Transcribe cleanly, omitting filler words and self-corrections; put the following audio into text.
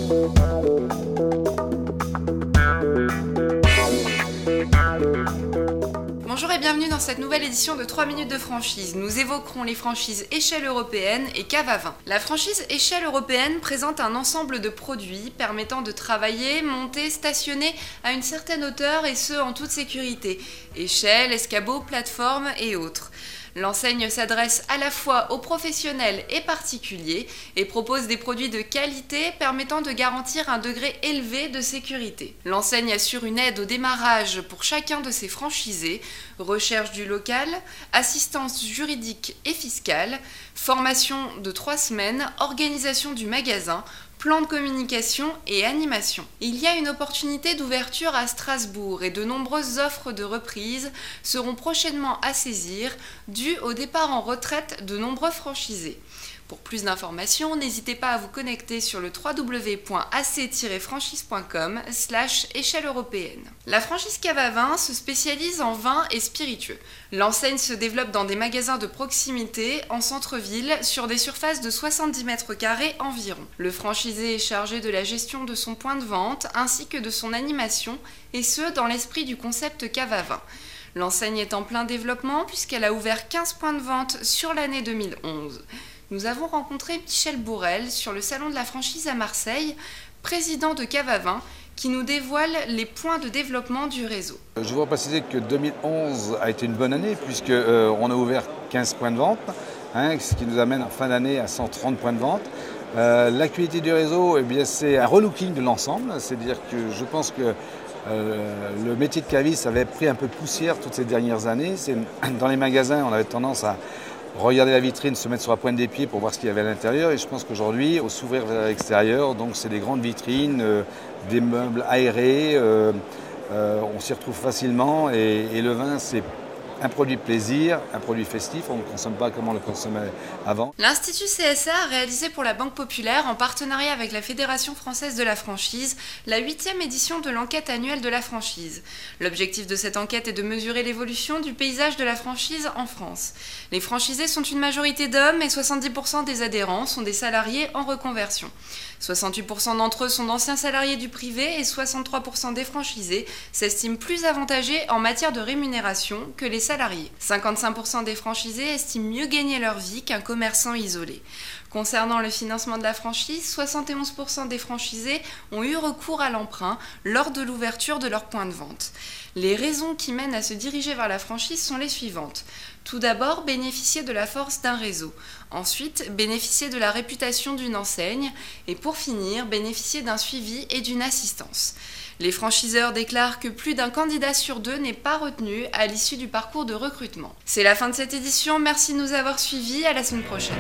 Bonjour et bienvenue dans cette nouvelle édition de 3 minutes de franchise. Nous évoquerons les franchises échelle européenne et cave à vin. La franchise échelle européenne présente un ensemble de produits permettant de travailler, monter, stationner à une certaine hauteur et ce en toute sécurité. Échelle, escabeau, plateforme et autres. L'enseigne s'adresse à la fois aux professionnels et particuliers et propose des produits de qualité permettant de garantir un degré élevé de sécurité. L'enseigne assure une aide au démarrage pour chacun de ses franchisés, recherche du local, assistance juridique et fiscale, formation de 3 semaines, organisation du magasin, plan de communication et animation. Il y a une opportunité d'ouverture à Strasbourg et de nombreuses offres de reprise seront prochainement à saisir dues au départ en retraite de nombreux franchisés. Pour plus d'informations, n'hésitez pas à vous connecter sur le www.ac-franchise.com/échelle européenne. La franchise cave à vin se spécialise en vin et spiritueux. L'enseigne se développe dans des magasins de proximité en centre-ville sur des surfaces de 70 mètres carrés environ. Le franchisé est chargé de la gestion de son point de vente ainsi que de son animation et ce dans l'esprit du concept cave à vin. L'enseigne est en plein développement puisqu'elle a ouvert 15 points de vente sur l'année 2011. Nous avons rencontré Michel Bourrel sur le salon de la franchise à Marseille, président de Cave à Vin, qui nous dévoile les points de développement du réseau. Je voudrais préciser que 2011 a été une bonne année puisqu'on a ouvert 15 points de vente, ce qui nous amène en fin d'année à 130 points de vente. L'actualité du réseau, c'est un relooking de l'ensemble, c'est-à-dire que je pense que le métier de caviste avait pris un peu de poussière toutes ces dernières années. Dans les magasins, on avait tendance à regarder la vitrine, se mettre sur la pointe des pieds pour voir ce qu'il y avait à l'intérieur. Et je pense qu'aujourd'hui, au s'ouvrir vers l'extérieur, donc c'est des grandes vitrines, des meubles aérés, on s'y retrouve facilement. Et le vin, c'est un produit de plaisir, un produit festif, on ne consomme pas comme on le consommait avant. L'Institut CSA a réalisé pour la Banque Populaire, en partenariat avec la Fédération Française de la Franchise, la 8e édition de l'enquête annuelle de la franchise. L'objectif de cette enquête est de mesurer l'évolution du paysage de la franchise en France. Les franchisés sont une majorité d'hommes et 70% des adhérents sont des salariés en reconversion. 68% d'entre eux sont d'anciens salariés du privé et 63% des franchisés s'estiment plus avantagés en matière de rémunération que les salariés. 55% des franchisés estiment mieux gagner leur vie qu'un commerçant isolé. Concernant le financement de la franchise, 71% des franchisés ont eu recours à l'emprunt lors de l'ouverture de leur point de vente. Les raisons qui mènent à se diriger vers la franchise sont les suivantes. Tout d'abord, bénéficier de la force d'un réseau. Ensuite, bénéficier de la réputation d'une enseigne. Et pour finir, bénéficier d'un suivi et d'une assistance. Les franchiseurs déclarent que plus d'un candidat sur 2 n'est pas retenu à l'issue du parcours de recrutement. C'est la fin de cette édition, merci de nous avoir suivis, à la semaine prochaine.